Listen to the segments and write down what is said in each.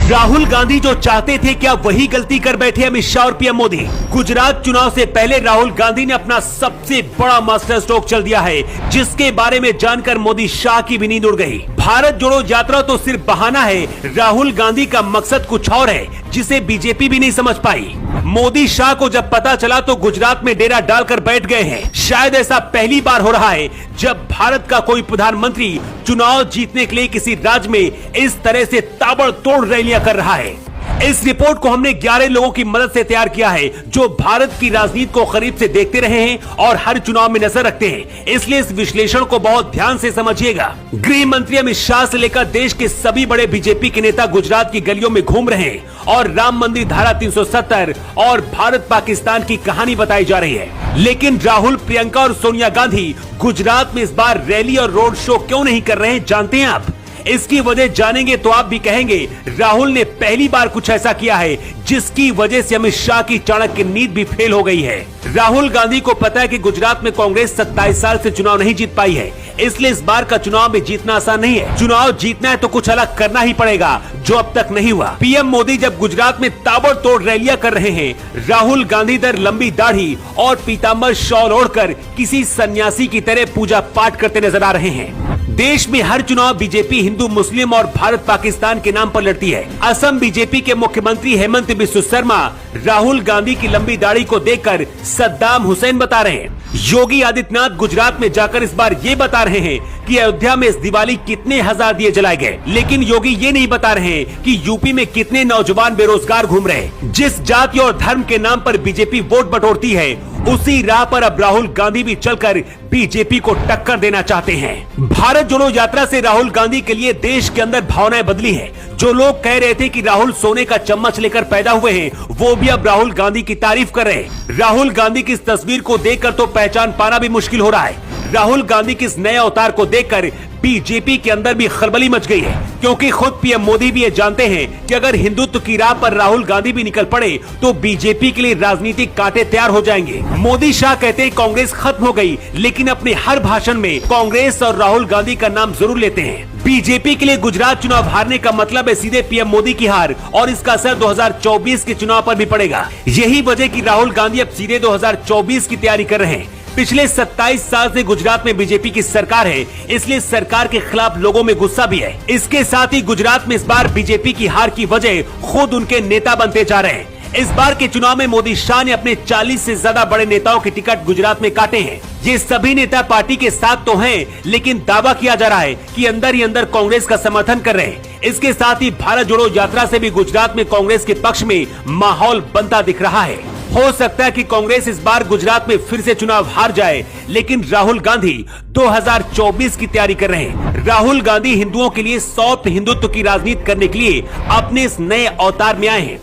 राहुल गांधी जो चाहते थे क्या वही गलती कर बैठे अमित शाह और पीएम मोदी। गुजरात चुनाव से पहले राहुल गांधी ने अपना सबसे बड़ा मास्टर स्ट्रोक चल दिया है, जिसके बारे में जानकर मोदी शाह की भी नींद उड़ गई। भारत जोड़ो यात्रा तो सिर्फ बहाना है, राहुल गांधी का मकसद कुछ और है जिसे बीजेपी भी नहीं समझ पाई। मोदी शाह को जब पता चला तो गुजरात में डेरा डालकर बैठ गए हैं। शायद ऐसा पहली बार हो रहा है जब भारत का कोई प्रधानमंत्री चुनाव जीतने के लिए किसी राज्य में इस तरह से ताबड़तोड़ रैलियां कर रहा है। इस रिपोर्ट को हमने 11 लोगों की मदद से तैयार किया है जो भारत की राजनीति को करीब से देखते रहे हैं और हर चुनाव में नजर रखते हैं, इसलिए इस विश्लेषण को बहुत ध्यान से समझिएगा। गृह मंत्री अमित शाह से लेकर देश के सभी बड़े बीजेपी के नेता गुजरात की गलियों में घूम रहे हैं और राम मंदिर धारा 370 और भारत पाकिस्तान की कहानी बताई जा रही है। लेकिन राहुल, प्रियंका और सोनिया गांधी गुजरात में इस बार रैली और रोड शो क्यों नहीं कर रहे हैं, जानते हैं आप? इसकी वजह जानेंगे तो आप भी कहेंगे राहुल ने पहली बार कुछ ऐसा किया है जिसकी वजह से अमित शाह की चाणक्य नीति भी फेल हो गई है। राहुल गांधी को पता है कि गुजरात में कांग्रेस 27 साल से चुनाव नहीं जीत पाई है, इसलिए इस बार का चुनाव में जीतना आसान नहीं है। चुनाव जीतना है तो कुछ अलग करना ही पड़ेगा जो अब तक नहीं हुआ। पीएम मोदी जब गुजरात में ताबड़तोड़ रैलियां कर रहे हैं, राहुल गांधी इधर लंबी दाढ़ी और पीताम्बर शॉल ओढ़कर किसी सन्यासी की तरह पूजा पाठ करते नजर आ रहे हैं। देश में हर चुनाव बीजेपी हिंदू मुस्लिम और भारत पाकिस्तान के नाम पर लड़ती है। असम बीजेपी के मुख्यमंत्री हेमंत बिस्वा शर्मा राहुल गांधी की लंबी दाढ़ी को देखकर सद्दाम हुसैन बता रहे हैं। योगी आदित्यनाथ गुजरात में जाकर इस बार ये बता रहे हैं कि अयोध्या में इस दिवाली कितने हजार दिए जलाए गए, लेकिन योगी ये नहीं बता रहे हैं कि यूपी में कितने नौजवान बेरोजगार घूम रहे हैं। जिस जाति और धर्म के नाम पर बीजेपी वोट बटोरती है, उसी राह पर अब राहुल गांधी भी चलकर बीजेपी को टक्कर देना चाहते हैं। भारत जोड़ो यात्रा से राहुल गांधी के लिए देश के अंदर भावनाएं बदली है। जो लोग कह रहे थे कि राहुल सोने का चम्मच लेकर पैदा हुए हैं, वो भी अब राहुल गांधी की तारीफ कर रहे हैं। राहुल गांधी की इस तस्वीर को देखकर तो पहचान पाना भी मुश्किल हो रहा है। राहुल गांधी के इस नए अवतार को देखकर बीजेपी के अंदर भी खलबली मच गई है, क्योंकि खुद पीएम मोदी भी ये जानते हैं कि अगर हिंदुत्व की राह पर राहुल गांधी भी निकल पड़े तो बीजेपी के लिए राजनीतिक कांटे तैयार हो जाएंगे। मोदी शाह कहते हैं कांग्रेस खत्म हो गई, लेकिन अपने हर भाषण में कांग्रेस और राहुल गांधी का नाम जरूर लेते हैं। बीजेपी के लिए गुजरात चुनाव हारने का मतलब है सीधे पीएम मोदी की हार, और इसका असर 2024 के चुनाव पर भी पड़ेगा। यही वजह कि राहुल गांधी अब सीधे 2024 की तैयारी कर रहे हैं। पिछले 27 साल से गुजरात में बीजेपी की सरकार है, इसलिए सरकार के खिलाफ लोगों में गुस्सा भी है। इसके साथ ही गुजरात में इस बार बीजेपी की हार की वजह खुद उनके नेता बनते जा रहे हैं। इस बार के चुनाव में मोदी शाह ने अपने 40 से ज्यादा बड़े नेताओं के टिकट गुजरात में काटे हैं। ये सभी नेता पार्टी के साथ तो हैं, लेकिन दावा किया जा रहा है कि अंदर ही अंदर कांग्रेस का समर्थन कर रहे हैं। इसके साथ ही भारत जोड़ो यात्रा से भी गुजरात में कांग्रेस के पक्ष में माहौल बनता दिख रहा है। हो सकता है कि कांग्रेस इस बार गुजरात में फिर से चुनाव हार जाए, लेकिन राहुल गांधी 2024 की तैयारी कर रहे हैं। राहुल गांधी हिंदुओं के लिए सॉफ्ट हिंदुत्व की राजनीति करने के लिए अपने इस नए अवतार में आए हैं।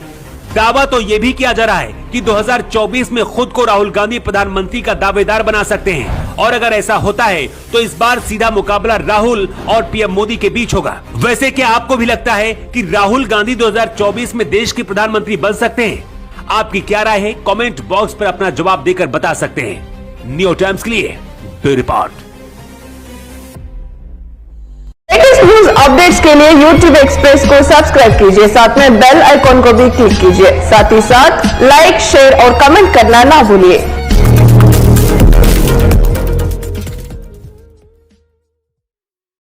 दावा तो ये भी किया जा रहा है कि 2024 में खुद को राहुल गांधी प्रधानमंत्री का दावेदार बना सकते हैं, और अगर ऐसा होता है तो इस बार सीधा मुकाबला राहुल और पीएम मोदी के बीच होगा। वैसे क्या आपको भी लगता है कि राहुल गांधी 2024 में देश के प्रधानमंत्री बन सकते हैं? आपकी क्या राय है? कमेंट बॉक्स पर अपना जवाब देकर बता सकते हैं। न्यू टाइम्स के लिए bureau report. Latest news updates के लिए YouTube एक्सप्रेस को सब्सक्राइब कीजिए, साथ में बेल आइकॉन को भी क्लिक कीजिए। साथ ही साथ लाइक, शेयर और कमेंट करना ना भूलिए।